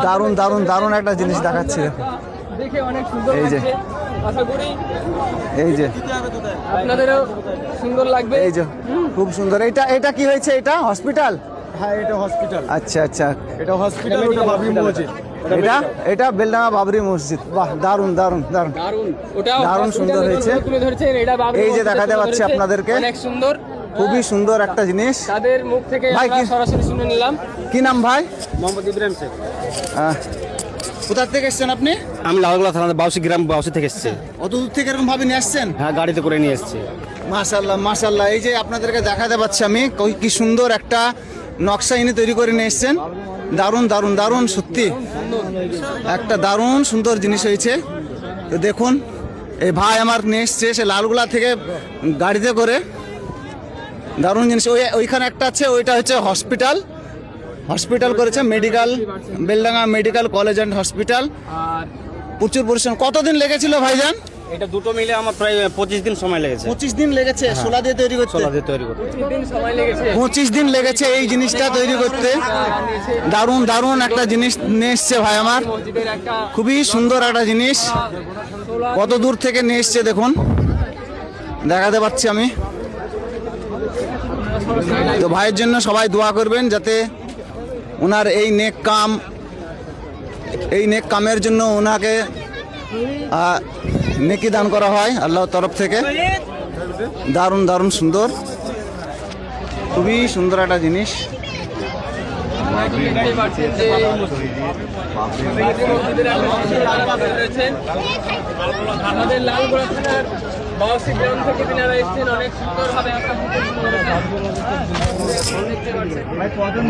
দারুণ দারুণ দারুণ একটা জিনিস দেখাচ্ছি। দেখে অনেক সুন্দর এই যে, লাগছে, আশা করি এই যে আপনাদেরও সুন্দর লাগবে। এই যে খুব সুন্দর। এটা কি হয়েছে? এটা হসপিটাল? হ্যাঁ, এটা হসপিটাল। আচ্ছা আচ্ছা, এটা হসপিটাল, ওটা বাবরি মসজিদ। এটা বেলডাঙ্গা বাবরি মসজিদ। বাহ, দারুণ দারুণ দারুণ দারুণ, ওটা দারুণ সুন্দর হয়েছে। তুলে ধরেছেন, এটা বাবরি এই যে মসজিদে দেখাতে তুলে পাচ্ছি ধরেছে, আপনাদেরকে। অনেক সুন্দর, খুবই সুন্দর একটা জিনিস। তাদের মুখ থেকে ভাই, আমরা কি- সরাসরি শুনে নিলাম। কি নাম ভাই? মোহাম্মদ ইব্রাহিম শেখ। কোথা থেকে এসছেন আপনি? আমি লালগোলা থানা বাউসি গ্রাম বাউসি থেকে এসেছি। অত দূর থেকে এরকম ভাবে নিয়ে আসছেন? হ্যাঁ, গাড়িতে করে নিয়ে এসেছি। মাশাআল্লাহ মাশাআল্লাহ। এই যে আপনাদেরকে দেখাতে পাচ্ছি আমি, কি সুন্দর একটা নকশা ইনি তৈরি করে নিয়ে এসছেন। দারুণ দারুণ দারুণ, সত্যি একটা দারুণ সুন্দর জিনিস হয়েছে। তো দেখুন, এই ভাই আমার নিয়ে এসছে সে লালগোলা থেকে গাড়িতে করে। দারুণ জিনিস। ওইখানে একটা আছে, ওইটা হচ্ছে হসপিটাল করেছে, medical, Beldanga medical college and hospital. আর প্রচুর পরিশ্রম। কতদিন লেগেছিল ভাইজান? এটা দুটো মিলে আমার প্রায় 25 দিন সময় লেগেছে। 25 দিন লেগেছে সোলা দিয়ে তৈরি করতে? ছোলা দিয়ে তৈরি করতে 25 দিন সময় লেগেছে। 25 দিন লেগেছে এই জিনিসটা তৈরি করতে। দারুণ দারুণ একটা জিনিস নিয়ে এসছে ভাই আমার, মসজিদের একটা খুবই সুন্দর একটা জিনিস। কত দূর থেকে নিয়ে এসছে দেখুন, দেখাতে পাচ্ছি আমি। তো ভাইয়ের জন্য সবাই দোয়া করবেন যাতে ওনার এই নেক কামের জন্য ওনাকে নেকি দান করা হয় আল্লাহর তরফ থেকে। দারুণ দারুণ সুন্দর, খুবই সুন্দর একটা জিনিস। দেখতেই পাচ্ছেন যে মসজিদের একটা অংশ আপনারা রয়েছেন। আমাদের লালগোলা থানার বাউসি গ্রাম থেকে তিনারা এসেছেন, অনেক সুন্দরভাবে একটা দেখতে পাচ্ছেন।